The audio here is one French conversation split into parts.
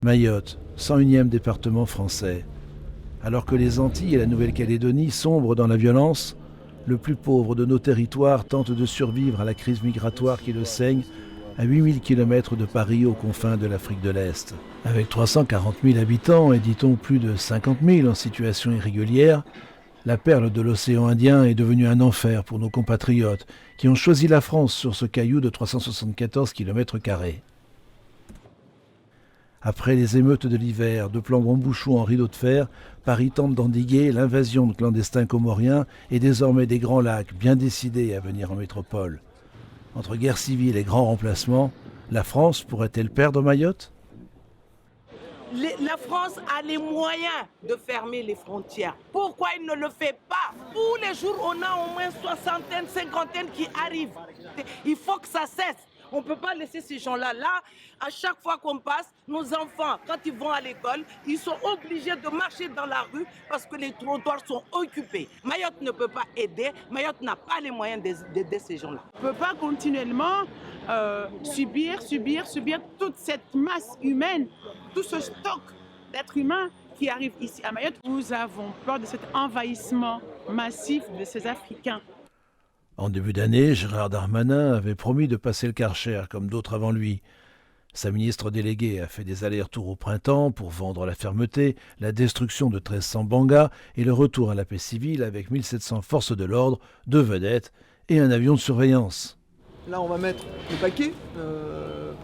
Mayotte, 101e département français. Alors que les Antilles et la Nouvelle-Calédonie sombrent dans la violence, le plus pauvre de nos territoires tente de survivre à la crise migratoire qui le saigne à 8000 km de Paris aux confins de l'Afrique de l'Est. Avec 340 000 habitants et dit-on plus de 50 000 en situation irrégulière, la perle de l'océan Indien est devenue un enfer pour nos compatriotes qui ont choisi la France sur ce caillou de 374 km². Après les émeutes de l'hiver, de plans bambouchous en rideau de fer, Paris tente d'endiguer l'invasion de clandestins comoriens et désormais des Grands Lacs, bien décidés à venir en métropole. Entre guerre civile et grands remplacements, la France pourrait-elle perdre Mayotte ? La France a les moyens de fermer les frontières. Pourquoi il ne le fait pas? Tous les jours, on a au moins soixantaine, cinquantaine qui arrivent. Il faut que ça cesse. On ne peut pas laisser ces gens-là. Là, à chaque fois qu'on passe, nos enfants, quand ils vont à l'école, ils sont obligés de marcher dans la rue parce que les trottoirs sont occupés. Mayotte ne peut pas aider. Mayotte n'a pas les moyens d'aider ces gens-là. On ne peut pas continuellement subir toute cette masse humaine, tout ce stock d'êtres humains qui arrive ici à Mayotte. Nous avons peur de cet envahissement massif de ces Africains. En début d'année, Gérald Darmanin avait promis de passer le Karcher, comme d'autres avant lui. Sa ministre déléguée a fait des allers-retours au printemps pour vendre la fermeté, la destruction de 1300 bangas et le retour à la paix civile avec 1700 forces de l'ordre, 2 vedettes et un avion de surveillance. Là, on va mettre le paquet,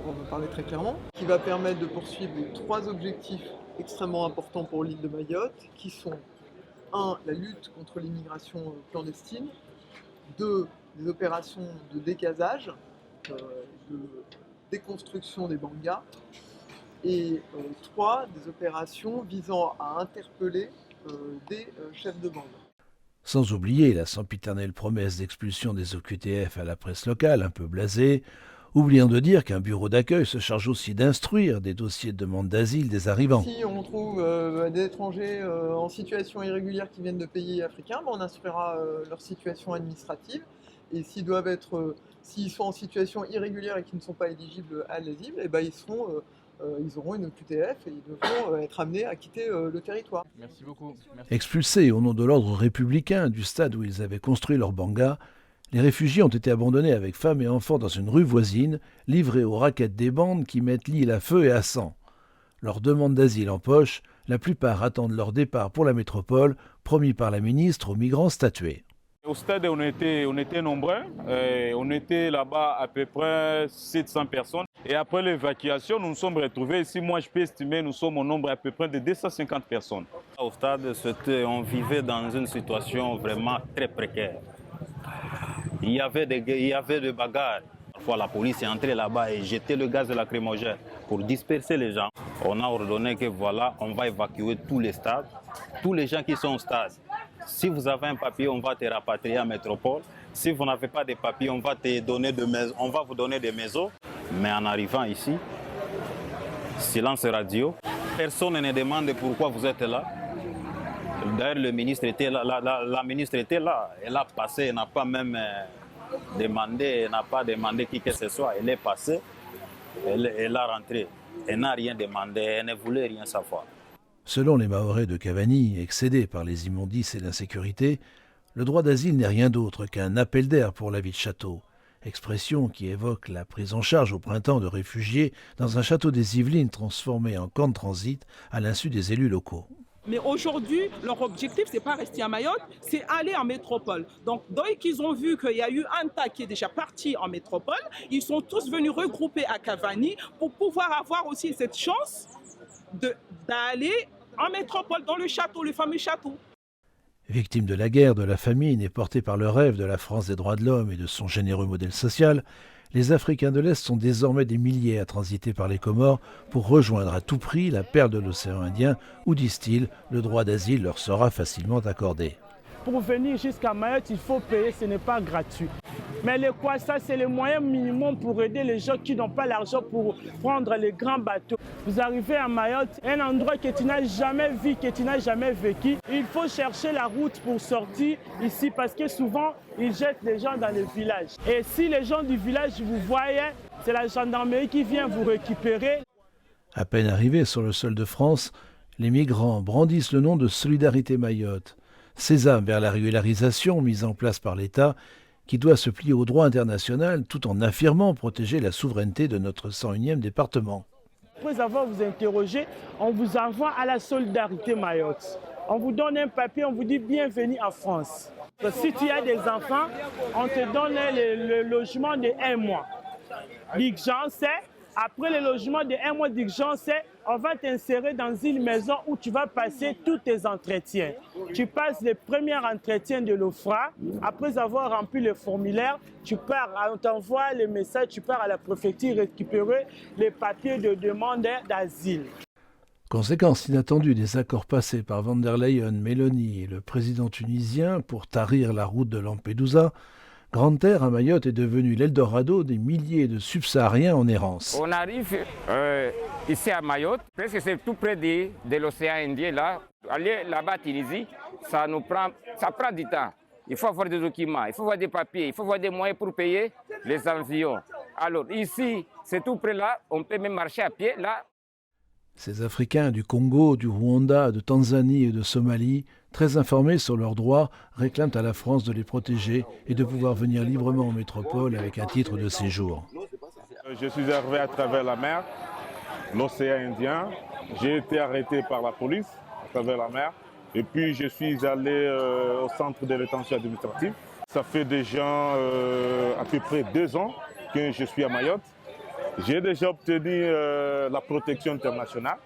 pour parler très clairement, qui va permettre de poursuivre 3 objectifs extrêmement importants pour l'île de Mayotte, qui sont 1. La lutte contre l'immigration clandestine, 2. Des opérations de décasage, de déconstruction des bangas, et 3. Des opérations visant à interpeller des chefs de bande. Sans oublier la sempiternelle promesse d'expulsion des OQTF à la presse locale, un peu blasée, oubliant de dire qu'un bureau d'accueil se charge aussi d'instruire des dossiers de demande d'asile des arrivants. Si on trouve des étrangers en situation irrégulière qui viennent de pays africains, on instruira leur situation administrative. Et s'ils sont en situation irrégulière et qu'ils ne sont pas éligibles à l'asile, ils auront une OQTF et ils devront être amenés à quitter le territoire. Merci beaucoup. Merci. Expulsés au nom de l'ordre républicain du stade où ils avaient construit leur banga, les réfugiés ont été abandonnés avec femmes et enfants dans une rue voisine, livrés aux raquettes des bandes qui mettent l'île à feu et à sang. Leur demande d'asile en poche, la plupart attendent leur départ pour la métropole, promis par la ministre aux migrants statués. Au stade, on était nombreux. On était là-bas à peu près 700 personnes. Et après l'évacuation, nous nous sommes retrouvés ici. Moi, je peux estimer nous sommes au nombre à peu près de 250 personnes. Au stade, on vivait dans une situation vraiment très précaire. Il y avait des bagarres. Parfois, la police est entrée là-bas et jetait le gaz lacrymogène pour disperser les gens. On a ordonné que voilà, on va évacuer tous les stades, tous les gens qui sont au stade. Si vous avez un papier, on va te rapatrier à métropole. Si vous n'avez pas de papier, on va vous donner des maisons. Mais en arrivant ici, silence radio. Personne ne demande pourquoi vous êtes là. D'ailleurs, le ministre était là, la ministre était là. Elle a passé, elle n'a pas même demandé qui que ce soit. Elle est passée, elle a rentré. Elle n'a rien demandé, elle ne voulait rien savoir. Selon les Mahorais de Cavani, excédés par les immondices et l'insécurité, le droit d'asile n'est rien d'autre qu'un appel d'air pour la vie de château. Expression qui évoque la prise en charge au printemps de réfugiés dans un château des Yvelines transformé en camp de transit à l'insu des élus locaux. Mais aujourd'hui, leur objectif, c'est pas rester à Mayotte, c'est aller en métropole. Donc, dès qu'ils ont vu qu'il y a eu un tas qui est déjà parti en métropole, ils sont tous venus regrouper à Cavani pour pouvoir avoir aussi cette chance d'aller en métropole, dans le château, le fameux château. Victimes de la guerre, de la famine et portés par le rêve de la France des droits de l'homme et de son généreux modèle social, les Africains de l'Est sont désormais des milliers à transiter par les Comores pour rejoindre à tout prix la perle de l'océan Indien où, disent-ils, le droit d'asile leur sera facilement accordé. Pour venir jusqu'à Mayotte, il faut payer, ce n'est pas gratuit. Mais le Kwassa, c'est le moyen minimum pour aider les gens qui n'ont pas l'argent pour prendre les grands bateaux. Vous arrivez à Mayotte, un endroit que tu n'as jamais vu, que tu n'as jamais vécu. Il faut chercher la route pour sortir ici parce que souvent, ils jettent les gens dans les villages. Et si les gens du village vous voyaient, c'est la gendarmerie qui vient vous récupérer. À peine arrivés sur le sol de France, les migrants brandissent le nom de Solidarité Mayotte, sésame vers la régularisation mise en place par l'État qui doit se plier au droit international tout en affirmant protéger la souveraineté de notre 101e département. Après avoir vous interrogé, on vous envoie à la Solidarité Mayotte. On vous donne un papier, on vous dit bienvenue en France. Si tu as des enfants, on te donne le logement de 1 mois. L'urgence, après le logement de 1 mois d'urgence, on va t'insérer dans une maison où tu vas passer tous tes entretiens. Tu passes le premier entretien de l'OFRA. Après avoir rempli le formulaire, tu pars, on t'envoie le message, tu pars à la préfecture récupérer les papiers de demande d'asile. Conséquence inattendue des accords passés par Van der Leyen, Meloni et le président tunisien pour tarir la route de Lampedusa, Grande Terre à Mayotte est devenue l'Eldorado des milliers de subsahariens en errance. On arrive ici à Mayotte, presque c'est tout près de l'océan Indien. Là. Aller là-bas à Tunisie, ça prend du temps. Il faut avoir des documents, il faut avoir des papiers, il faut avoir des moyens pour payer les avions. Alors ici, c'est tout près là, on peut même marcher à pied là. Ces Africains du Congo, du Rwanda, de Tanzanie et de Somalie, très informés sur leurs droits, réclament à la France de les protéger et de pouvoir venir librement en métropole avec un titre de séjour. Je suis arrivé à travers la mer, l'océan Indien. J'ai été arrêté par la police à travers la mer. Et puis je suis allé au centre de rétention administrative. Ça fait déjà à peu près 2 ans que je suis à Mayotte. J'ai déjà obtenu la protection internationale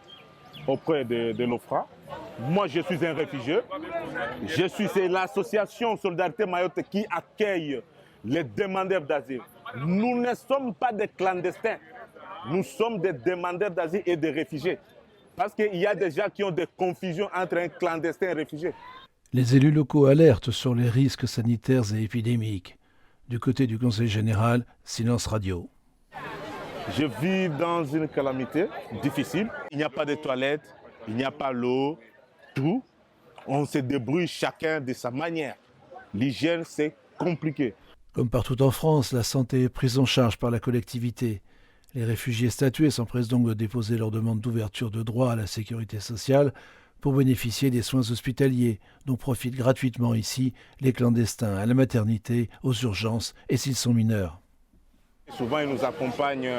auprès de l'OFRA. Moi, je suis un réfugié. C'est l'association Solidarité Mayotte qui accueille les demandeurs d'asile. Nous ne sommes pas des clandestins. Nous sommes des demandeurs d'asile et des réfugiés. Parce qu'il y a des gens qui ont des confusions entre un clandestin et un réfugié. Les élus locaux alertent sur les risques sanitaires et épidémiques. Du côté du Conseil général, silence radio. Je vis dans une calamité difficile. Il n'y a pas de toilettes, il n'y a pas l'eau, tout. On se débrouille chacun de sa manière. L'hygiène, c'est compliqué. Comme partout en France, la santé est prise en charge par la collectivité. Les réfugiés statués s'empressent donc de déposer leur demande d'ouverture de droit à la sécurité sociale pour bénéficier des soins hospitaliers dont profitent gratuitement ici les clandestins à la maternité, aux urgences et s'ils sont mineurs. Souvent, ils nous accompagnent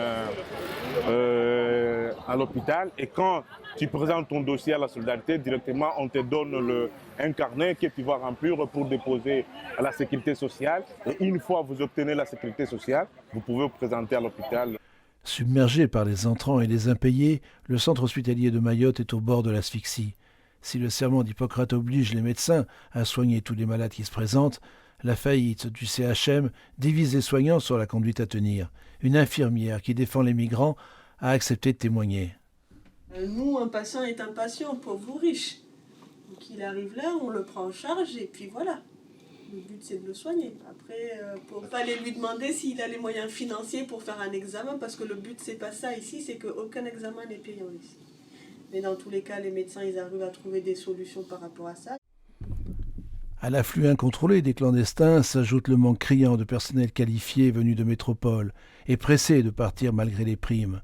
à l'hôpital et quand tu présentes ton dossier à la solidarité, directement, on te donne un carnet que tu vas remplir pour déposer à la sécurité sociale. Et une fois que vous obtenez la sécurité sociale, vous pouvez vous présenter à l'hôpital. Submergé par les entrants et les impayés, le centre hospitalier de Mayotte est au bord de l'asphyxie. Si le serment d'Hippocrate oblige les médecins à soigner tous les malades qui se présentent, la faillite du CHM divise les soignants sur la conduite à tenir. Une infirmière qui défend les migrants a accepté de témoigner. Nous, un patient est un patient, pauvre ou riche. Donc il arrive là, on le prend en charge et puis voilà. Le but, c'est de le soigner. Après, pour ne pas aller lui demander s'il a les moyens financiers pour faire un examen, parce que le but, c'est pas ça ici, c'est qu'aucun examen n'est payant ici. Mais dans tous les cas, les médecins, ils arrivent à trouver des solutions par rapport à ça. À l'afflux incontrôlé des clandestins s'ajoute le manque criant de personnel qualifié venu de métropole et pressé de partir malgré les primes.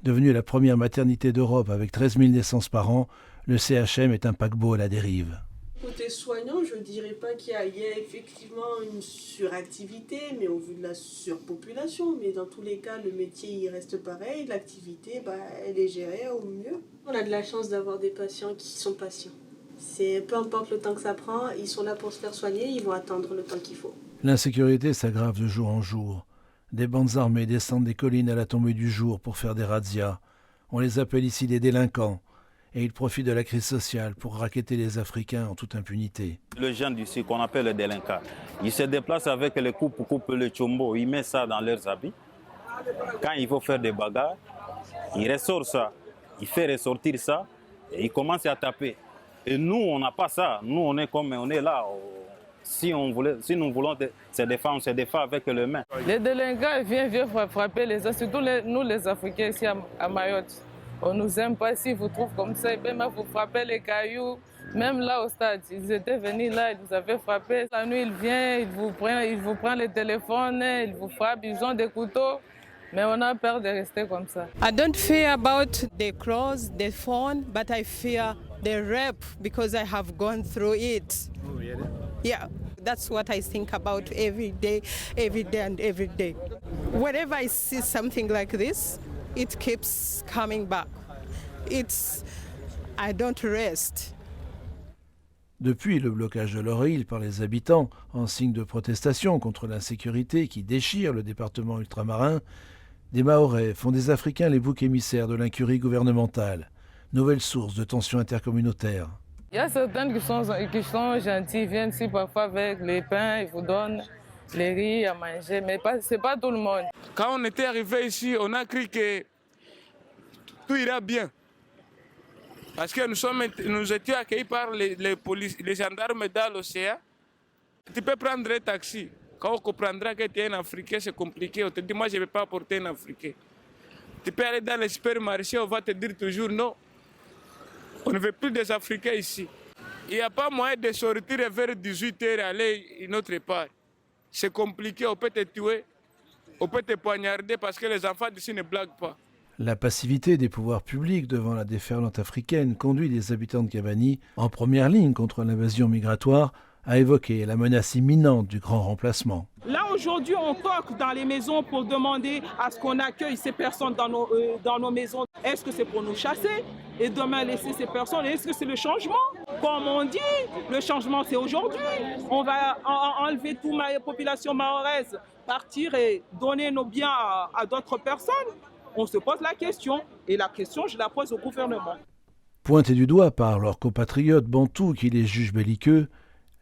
Devenu la première maternité d'Europe avec 13 000 naissances par an, le CHM est un paquebot à la dérive. Côté soignant, je ne dirais pas qu'il y a effectivement une suractivité, mais au vu de la surpopulation. Mais dans tous les cas, le métier il reste pareil, l'activité elle est gérée au mieux. On a de la chance d'avoir des patients qui sont patients. Peu importe le temps que ça prend, ils sont là pour se faire soigner, ils vont attendre le temps qu'il faut. L'insécurité s'aggrave de jour en jour. Des bandes armées descendent des collines à la tombée du jour pour faire des razzias. On les appelle ici des délinquants. Et ils profitent de la crise sociale pour racketter les Africains en toute impunité. Les gens d'ici qu'on appelle les délinquants, ils se déplacent avec les coupes, le chombo, ils mettent ça dans leurs habits. Quand il faut faire des bagarres, ils ressortent ça, ils font ressortir ça et ils commencent à taper. Et nous, on n'a pas ça. Nous, on est là. Si nous voulons se défendre, on se défend avec les mains. Les délinquants viennent frapper les gens, surtout nous les Africains ici à Mayotte. On ne nous aime pas si vous trouvez comme ça, et même vous frappez les cailloux. Même là au stade, ils étaient venus là, ils nous avaient frappé. La nuit, ils viennent, ils vous prennent le téléphone, ils vous frappent, ils ont des couteaux. Mais on a peur de rester comme ça. I don't fear about the cross, the phone, but I fear the rape because I have gone through it. Oh, really? Yeah, that's what I think about every day and every day. Whenever I see something like this, it keeps coming back. I don't rest. Depuis le blocage de leur île par les habitants, en signe de protestation contre l'insécurité qui déchire le département ultramarin, des Mahorais font des Africains les boucs émissaires de l'incurie gouvernementale, nouvelle source de tensions intercommunautaires. Il y a certaines qui sont gentilles, viennent ici parfois avec les pains, ils vous donnent les riz à manger, mais ce n'est pas tout le monde. Quand on était arrivé ici, on a cru que tout ira bien. Parce que nous étions accueillis par les gendarmes dans l'océan. Tu peux prendre un taxi. Quand on comprendra que tu es un Africain, c'est compliqué. On te dit, moi, je ne vais pas apporter un Africain. Tu peux aller dans les supermarchés, on va te dire toujours non. On ne veut plus des Africains ici. Il n'y a pas moyen de sortir vers 18h et aller une autre part. C'est compliqué, on peut te tuer, on peut te poignarder parce que les enfants d'ici ne blaguent pas. La passivité des pouvoirs publics devant la déferlante africaine conduit les habitants de Kavani, en première ligne contre l'invasion migratoire, à évoquer la menace imminente du grand remplacement. Là, aujourd'hui, on toque dans les maisons pour demander à ce qu'on accueille ces personnes dans nos maisons. Est-ce que c'est pour nous chasser et demain laisser ces personnes? Est-ce que c'est le changement? Comme on dit, le changement, c'est aujourd'hui. On va enlever toute la population mahoraise, partir et donner nos biens à d'autres personnes. On se pose la question, et la question, je la pose au gouvernement. Pointés du doigt par leurs compatriotes bantous qui les jugent belliqueux,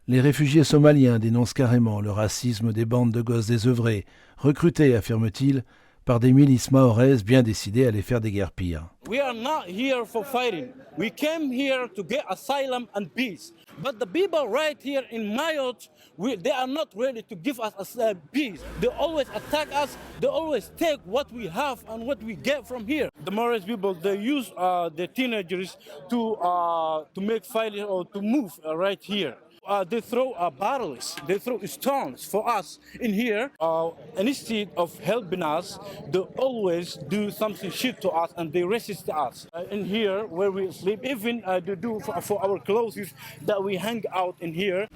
les réfugiés somaliens dénoncent carrément le racisme des bandes de gosses désœuvrés, recrutés, affirme-t-il, par des milices mahoraises bien décidées à les faire déguerpir. We are not here for fighting. We came here to get asylum and peace. But the people right here in Mayotte, they are not ready to give us peace. They always attack us. They always take what we have and what we get from here. The Maoris people, they use the teenagers to make fighting or to move right here. They throw bottles, they throw stones for us in here. And instead of helping us, they always do something shit to us and they resist us. In here, where we sleep, even they do for our clothes that we hang out in here,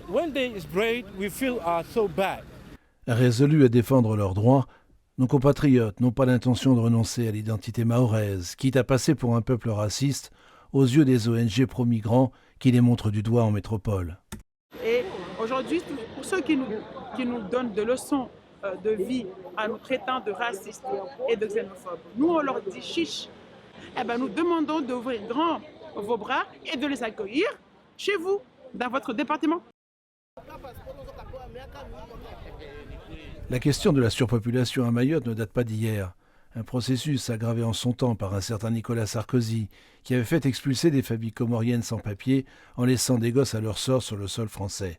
when they spray, we feel so bad. Résolus à défendre leurs droits, nos compatriotes n'ont pas l'intention de renoncer à l'identité mahoraise, quitte à passer pour un peuple raciste aux yeux des ONG pro-migrants qui les montrent du doigt en métropole. Et aujourd'hui, pour ceux qui nous donnent des leçons de vie en nous traitant de racistes et de xénophobes, nous on leur dit chiche. Eh ben, nous demandons d'ouvrir grand vos bras et de les accueillir chez vous, dans votre département. La question de la surpopulation à Mayotte ne date pas d'hier. Un processus aggravé en son temps par un certain Nicolas Sarkozy, qui avait fait expulser des familles comoriennes sans papier en laissant des gosses à leur sort sur le sol français.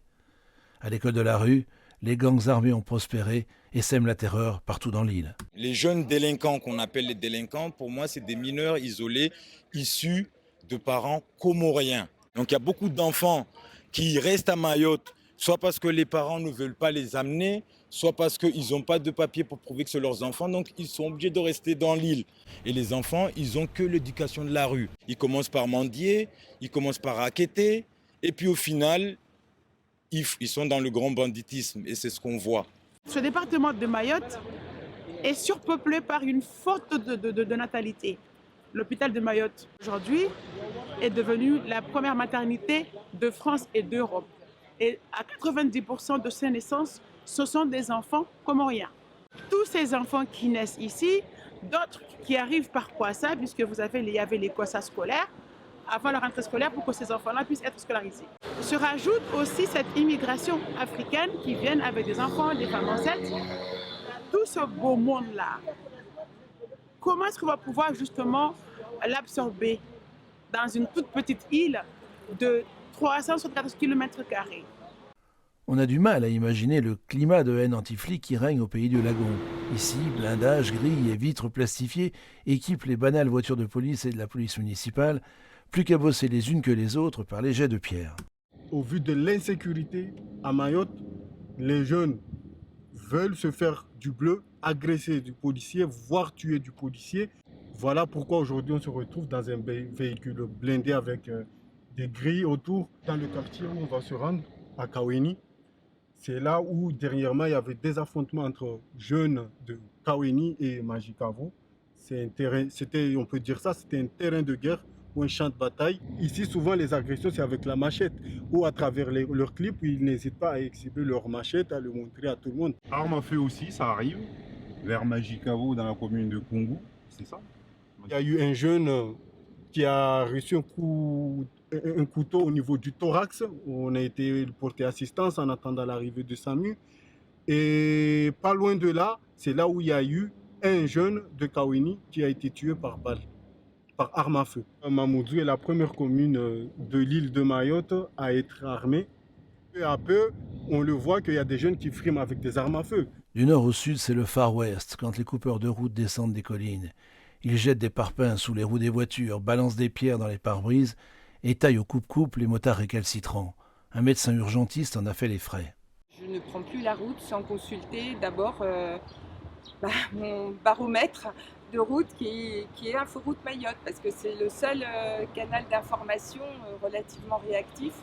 À l'école de la rue, les gangs armés ont prospéré et sèment la terreur partout dans l'île. Les jeunes délinquants qu'on appelle les délinquants, pour moi, c'est des mineurs isolés issus de parents comoriens. Donc il y a beaucoup d'enfants qui restent à Mayotte, soit parce que les parents ne veulent pas les amener, soit parce qu'ils n'ont pas de papier pour prouver que c'est leurs enfants, donc ils sont obligés de rester dans l'île. Et les enfants, ils n'ont que l'éducation de la rue. Ils commencent par mendier, ils commencent par raqueter, et puis au final, ils sont dans le grand banditisme, et c'est ce qu'on voit. Ce département de Mayotte est surpeuplé par une faute de natalité. L'hôpital de Mayotte, aujourd'hui, est devenu la première maternité de France et d'Europe. Et à 90% de ces naissances, ce sont des enfants comoriens. Tous ces enfants qui naissent ici, d'autres qui arrivent par Kwassa, puisque il y avait les Kwassa scolaires, avant la rentrée scolaire, pour que ces enfants-là puissent être scolarisés. Se rajoute aussi cette immigration africaine qui vient avec des enfants, des femmes enceintes. Tout ce beau monde-là, comment est-ce qu'on va pouvoir justement l'absorber dans une toute petite île de 374 km²? On a du mal à imaginer le climat de haine anti-flic qui règne au pays du Lagon. Ici, blindage, grilles et vitres plastifiées équipent les banales voitures de police et de la police municipale, plus cabossées les unes que les autres par les jets de pierre. Au vu de l'insécurité à Mayotte, les jeunes veulent se faire du bleu, agresser du policier, voire tuer du policier. Voilà pourquoi aujourd'hui on se retrouve dans un véhicule blindé avec des grilles autour. Dans le quartier où on va se rendre, à Kaweni, c'est là où dernièrement il y avait des affrontements entre jeunes de Kaweni et Majikavo. C'était, on peut dire ça, c'était un terrain de guerre ou un champ de bataille. Ici, souvent, les agressions, c'est avec la machette ou à travers leurs clips, ils n'hésitent pas à exhiber leur machette, à le montrer à tout le monde. Arme à feu aussi, ça arrive, vers Majikavo dans la commune de Kungu, c'est ça? Il y a eu un jeune qui a reçu un couteau au niveau du thorax. On a été porté assistance en attendant l'arrivée de SAMU. Et pas loin de là, c'est là où il y a eu un jeune de Kaweni qui a été tué par balle, par arme à feu. Mamoudzou est la première commune de l'île de Mayotte à être armée. Peu à peu, on le voit qu'il y a des jeunes qui friment avec des armes à feu. Du nord au sud, c'est le Far West, quand les coupeurs de route descendent des collines. Ils jettent des parpaings sous les roues des voitures, balancent des pierres dans les pare-brises et taillent au coupe-coupe les motards récalcitrants. Un médecin urgentiste en a fait les frais. Je ne prends plus la route sans consulter d'abord mon baromètre de route qui est Inforoute Mayotte, parce que c'est le seul canal d'information relativement réactif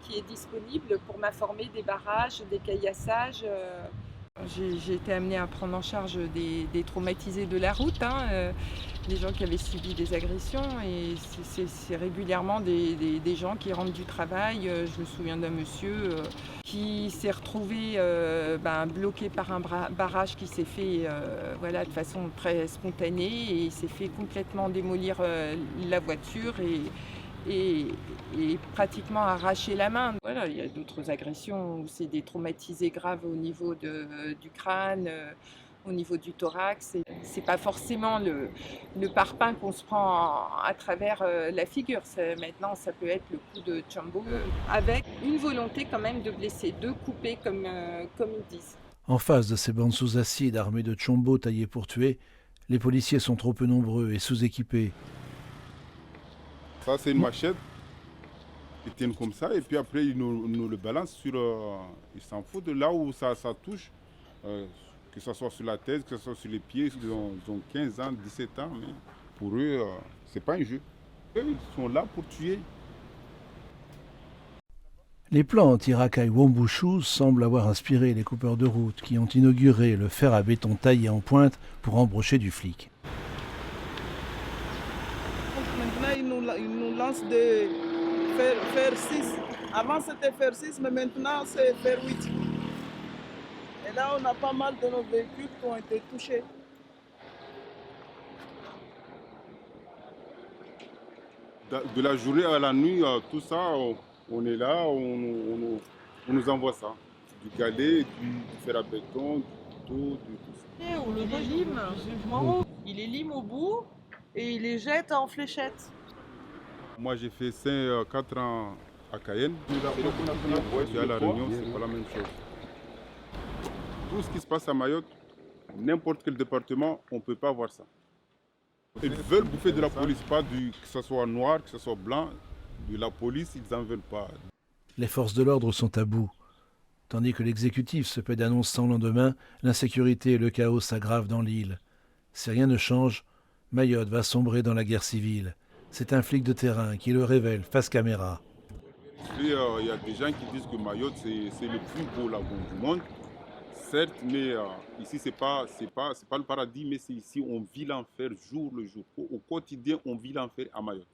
qui est disponible pour m'informer des barrages, des caillassages. J'ai été amenée à prendre en charge des traumatisés de la route, des gens qui avaient subi des agressions, et c'est régulièrement des gens qui rentrent du travail. Je me souviens d'un monsieur qui s'est retrouvé bloqué par un barrage qui s'est fait de façon très spontanée, et il s'est fait complètement démolir la voiture et pratiquement arracher la main. Voilà, il y a d'autres agressions où c'est des traumatisés graves au niveau du crâne, au niveau du thorax. C'est pas forcément le parpaing qu'on se prend à travers la figure. Maintenant, ça peut être le coup de Tchambo, avec une volonté quand même de blesser, de couper comme ils disent. En face de ces bandes sous acide armées de Tchombo taillés pour tuer, les policiers sont trop peu nombreux et sous-équipés. Ça, c'est une machette. Ils tiennent comme ça et puis après, ils nous le balancent sur... ils s'en foutent de là où ça touche. Que ce soit sur la tête, que ce soit sur les pieds. Ils ont 15 ans, 17 ans. Mais pour eux, c'est pas un jeu. Eux, ils sont là pour tuer. Les plans anti-racailles Wombushu semblent avoir inspiré les coupeurs de route qui ont inauguré le fer à béton taillé en pointe pour embrocher du flic. Maintenant, ils nous lancent des fer 6. Avant, c'était fer 6, mais maintenant, c'est fer 8. Et là, on a pas mal de nos véhicules qui ont été touchés. De la journée à la nuit, tout ça, on est là, on nous envoie ça. Du galet, du fer à béton, du couteau, tout ça. On le lime, il les lime au bout et il les jette en fléchettes. Moi, j'ai fait 4 ans à Cayenne. Et à La Réunion, c'est pas la même chose. Tout ce qui se passe à Mayotte, n'importe quel département, on ne peut pas voir ça. Ils veulent bouffer de la police, pas que ce soit noir, que ce soit blanc. De la police, ils n'en veulent pas. Les forces de l'ordre sont à bout. Tandis que l'exécutif se paie d'annonces sans lendemain, l'insécurité et le chaos s'aggravent dans l'île. Si rien ne change, Mayotte va sombrer dans la guerre civile. C'est un flic de terrain qui le révèle face caméra. Il y a des gens qui disent que Mayotte, c'est le plus beau lagon du monde. Certes, mais ici, c'est pas le paradis, mais c'est ici on vit l'enfer jour le jour. Au quotidien, on vit l'enfer à Mayotte.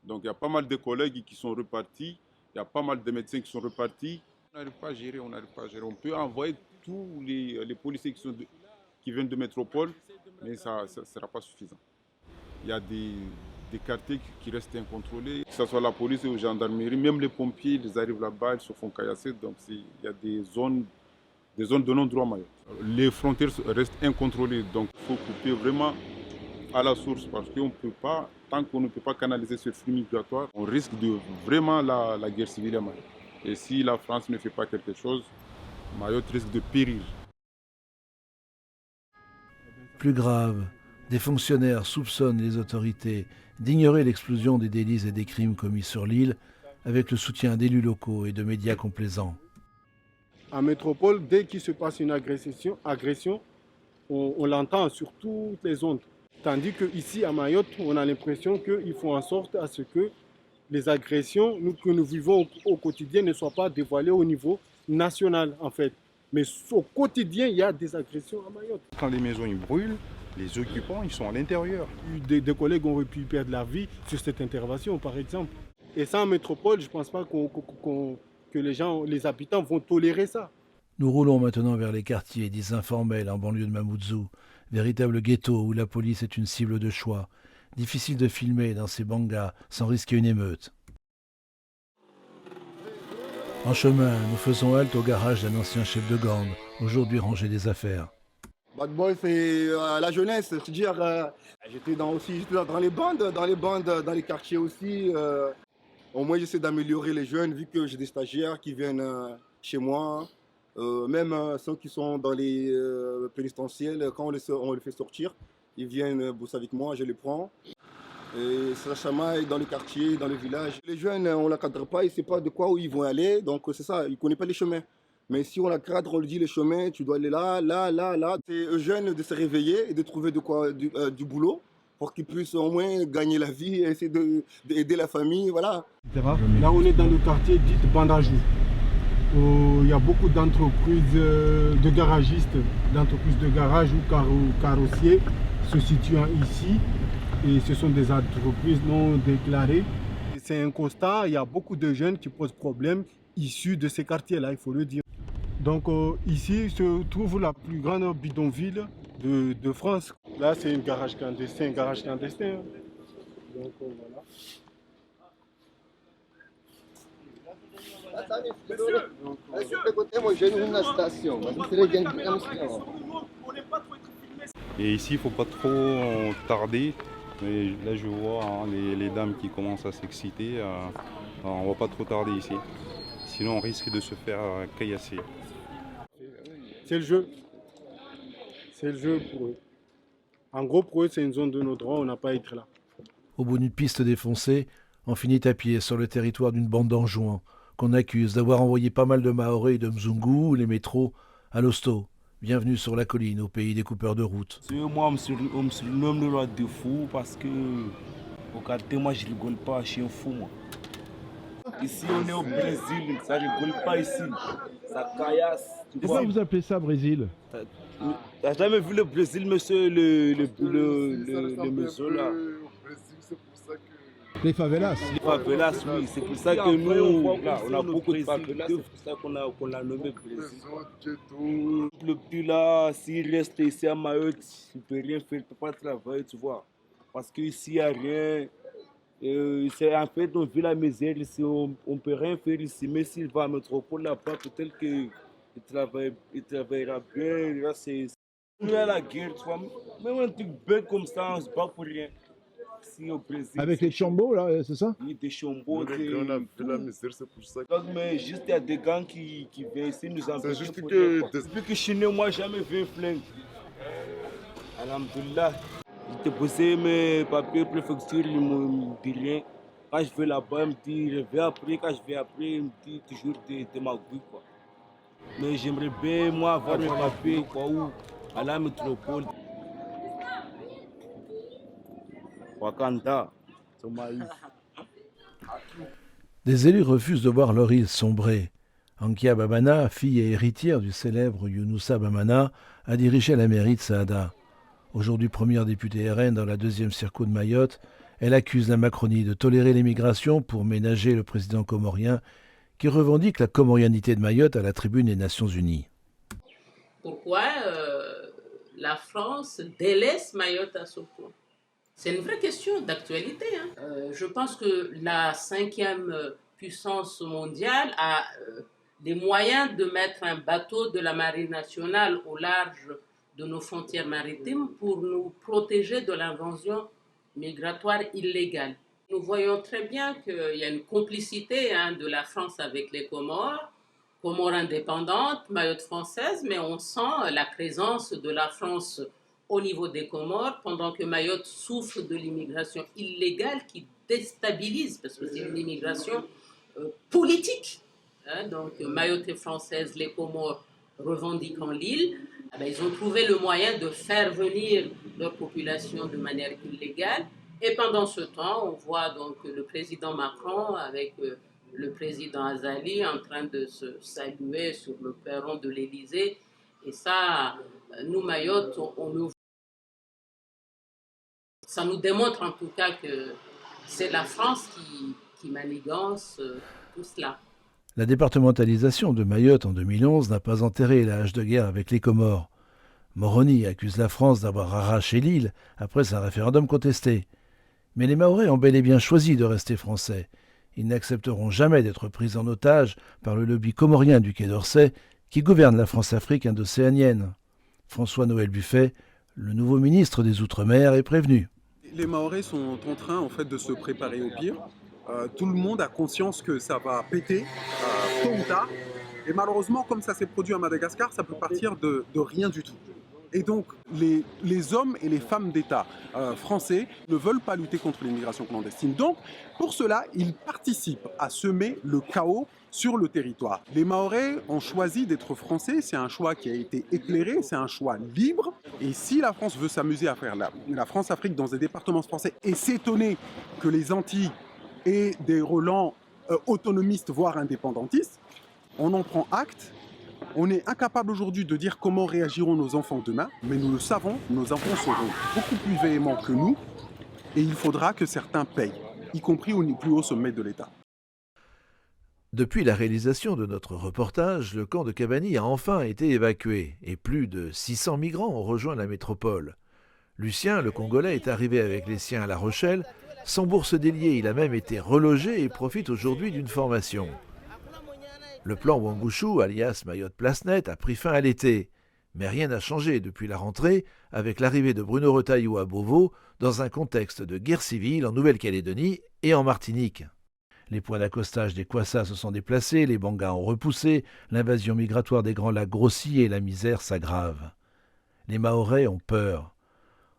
Donc, il y a pas mal de collègues qui sont repartis. Il y a pas mal de médecins qui sont repartis. On n'arrive pas à gérer, On peut envoyer tous les policiers qui viennent de métropole, mais ça ne sera pas suffisant. Il y a des quartiers qui restent incontrôlés, que ce soit la police ou la gendarmerie, même les pompiers, ils arrivent là-bas, ils se font caillasser. Donc il y a des zones de non-droit Mayotte. Les frontières restent incontrôlées, donc il faut couper vraiment à la source parce qu'on ne peut pas, tant qu'on ne peut pas canaliser ce flux migratoire, on risque de vraiment la guerre civile à Mayotte. Et si la France ne fait pas quelque chose, Mayotte risque de périr. Plus grave, des fonctionnaires soupçonnent les autorités d'ignorer l'explosion des délits et des crimes commis sur l'île avec le soutien d'élus locaux et de médias complaisants. En métropole, dès qu'il se passe une agression, on l'entend sur toutes les ondes. Tandis qu'ici, à Mayotte, on a l'impression qu'ils font en sorte à ce que les agressions que nous vivons au quotidien ne soient pas dévoilées au niveau national, en fait. Mais au quotidien, il y a des agressions à Mayotte. Quand les maisons ils brûlent, les occupants ils sont à l'intérieur. Des collègues ont pu perdre la vie sur cette intervention, par exemple. Et ça, en métropole, je ne pense pas que les habitants vont tolérer ça. Nous roulons maintenant vers les quartiers dits informels en banlieue de Mamoudzou, véritable ghetto où la police est une cible de choix. Difficile de filmer dans ces bangas sans risquer une émeute. En chemin, nous faisons halte au garage d'un ancien chef de gang, aujourd'hui rangé des affaires. Bad boy, c'est la jeunesse, c'est-à-dire j'étais dans les bandes, dans les quartiers aussi. Au moins, j'essaie d'améliorer les jeunes, vu que j'ai des stagiaires qui viennent chez moi. Même ceux qui sont dans les pénitentiaires, quand on les fait sortir, ils viennent bosser avec moi, je les prends. Et ça chamaille dans le quartier, dans le village. Les jeunes, on ne la cadre pas, ils ne savent pas de quoi où ils vont aller, donc c'est ça, ils ne connaissent pas les chemins. Mais si on la cadre, on lui dit les chemins, tu dois aller là. C'est aux jeunes de se réveiller et de trouver du boulot pour qu'ils puissent au moins gagner la vie et essayer d'aider la famille, voilà. Là, on est dans le quartier dit Bandajou. Il y a beaucoup d'entreprises de garagistes, d'entreprises de garage ou carrossiers se situant ici. Et ce sont des entreprises non déclarées. C'est un constat, il y a beaucoup de jeunes qui posent problème issus de ces quartiers-là, il faut le dire. Donc ici se trouve la plus grande bidonville de France. Là, c'est un garage clandestin. Donc voilà. Et ici, il ne faut pas trop tarder. Mais là, je vois les dames qui commencent à s'exciter. On ne va pas trop tarder ici. Sinon, on risque de se faire caillasser. C'est le jeu. C'est le jeu pour eux. En gros, pour eux, c'est une zone de nos droits. On n'a pas à être là. Au bout d'une piste défoncée, on finit à pied sur le territoire d'une bande d'enjouans qu'on accuse d'avoir envoyé pas mal de Mahorais et de Mzungu ou les métros à l'hosto. Bienvenue sur la colline, au pays des coupeurs de route. Moi, on me surnomme le roi de fou parce que, regardez, moi, je rigole pas, je suis un fou, moi. Ici, on est au Brésil, ça rigole pas ici. Ça caillasse. Pourquoi vous appelez ça Brésil? T'as jamais vu le Brésil, monsieur, le monsieur là? Les favelas. Les favelas, oui. C'est pour ça que nous, là, on a beaucoup de favelas. C'est pour ça qu'on l'a nommé Brésil. Le petit là, s'il reste ici à Mayotte, il ne peut rien faire, il ne peut pas travailler, tu vois. Parce qu'ici, il n'y a rien. En fait, on vit la misère ici, on ne peut rien faire ici. Mais s'il va à métropole là-bas, peut-être qu'il travaillera bien. Là, c'est la guerre, tu vois. Même un truc bête comme ça, on ne se bat pour rien. Au Brésil, avec les chambos, là, c'est ça? Oui, des chambos. On a fait la misère, c'est pour ça. Donc, mais juste, il y a des gars qui viennent ici nous empêcher. C'est juste que... Depuis que je suis né, moi, j'ai jamais vu un flingue. Alhamdoulilah. J'ai déposé mes papiers préfecture, ils ne me disent rien. Quand je vais là-bas, ils me disent, je vais après. Quand je vais après, ils me disent toujours de ma gueule, quoi. Mais j'aimerais bien, moi, avoir mes papiers, quoi, ou à la métropole. Wakanda, Somalie. Des élus refusent de voir leur île sombrer. Ankia Bamana, fille et héritière du célèbre Younoussa Bamana, a dirigé la mairie de Saada. Aujourd'hui première députée RN dans la 2e circo de Mayotte, elle accuse la Macronie de tolérer l'immigration pour ménager le président comorien qui revendique la comorianité de Mayotte à la tribune des Nations Unies. Pourquoi la France délaisse Mayotte à ce point? C'est une vraie question d'actualité. Je pense que la 5e puissance mondiale a les moyens de mettre un bateau de la marine nationale au large de nos frontières maritimes pour nous protéger de l'invasion migratoire illégale. Nous voyons très bien qu'il y a une complicité de la France avec les Comores indépendantes, Mayotte française, mais on sent la présence de la France au niveau des Comores, pendant que Mayotte souffre de l'immigration illégale qui déstabilise, parce que c'est une immigration politique. Donc Mayotte est française, les Comores revendiquant l'île. Ils ont trouvé le moyen de faire venir leur population de manière illégale. Et pendant ce temps, on voit donc le président Macron avec le président Azali en train de se saluer sur le perron de l'Élysée. Et ça, nous, Mayotte, on le voit. Ça nous démontre en tout cas que c'est la France qui manigance tout cela. La départementalisation de Mayotte en 2011 n'a pas enterré la hache de guerre avec les Comores. Moroni accuse la France d'avoir arraché l'île après un référendum contesté. Mais les Mahorais ont bel et bien choisi de rester français. Ils n'accepteront jamais d'être pris en otage par le lobby comorien du Quai d'Orsay qui gouverne la France-Afrique indo-océanienne. François-Noël Buffet, le nouveau ministre des Outre-mer, est prévenu. Les Mahorais sont en train en fait, de se préparer au pire. Tout le monde a conscience que ça va péter tôt ou tard. Et malheureusement, comme ça s'est produit à Madagascar, ça peut partir de rien du tout. Et donc, les hommes et les femmes d'État français ne veulent pas lutter contre l'immigration clandestine. Donc, pour cela, ils participent à semer le chaos sur le territoire. Les Mahorais ont choisi d'être français, c'est un choix qui a été éclairé, c'est un choix libre. Et si la France veut s'amuser à faire la France-Afrique dans des départements français et s'étonner que les Antilles aient des relents autonomistes, voire indépendantistes, on en prend acte. On est incapable aujourd'hui de dire comment réagiront nos enfants demain, mais nous le savons, nos enfants seront beaucoup plus véhéments que nous et il faudra que certains payent, y compris au plus haut sommet de l'État. Depuis la réalisation de notre reportage, le camp de Kabani a enfin été évacué et plus de 600 migrants ont rejoint la métropole. Lucien, le Congolais, est arrivé avec les siens à La Rochelle. Sans bourse déliée, il a même été relogé et profite aujourd'hui d'une formation. Le plan Wambushu, alias Mayotte Place Nette, a pris fin à l'été. Mais rien n'a changé depuis la rentrée, avec l'arrivée de Bruno Retailleau à Beauvau, dans un contexte de guerre civile en Nouvelle-Calédonie et en Martinique. Les points d'accostage des Kwassa se sont déplacés, les Bangas ont repoussé, l'invasion migratoire des Grands Lacs grossit et la misère s'aggrave. Les Mahorais ont peur.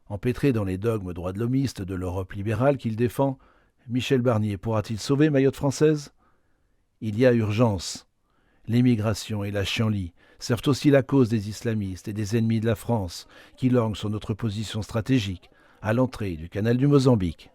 Empêtré dans les dogmes droits-de-l'hommistes de l'Europe libérale qu'il défend, Michel Barnier pourra-t-il sauver Mayotte française ? Il y a urgence. L'émigration et la chienlit servent aussi la cause des islamistes et des ennemis de la France qui lorgnent sur notre position stratégique à l'entrée du canal du Mozambique.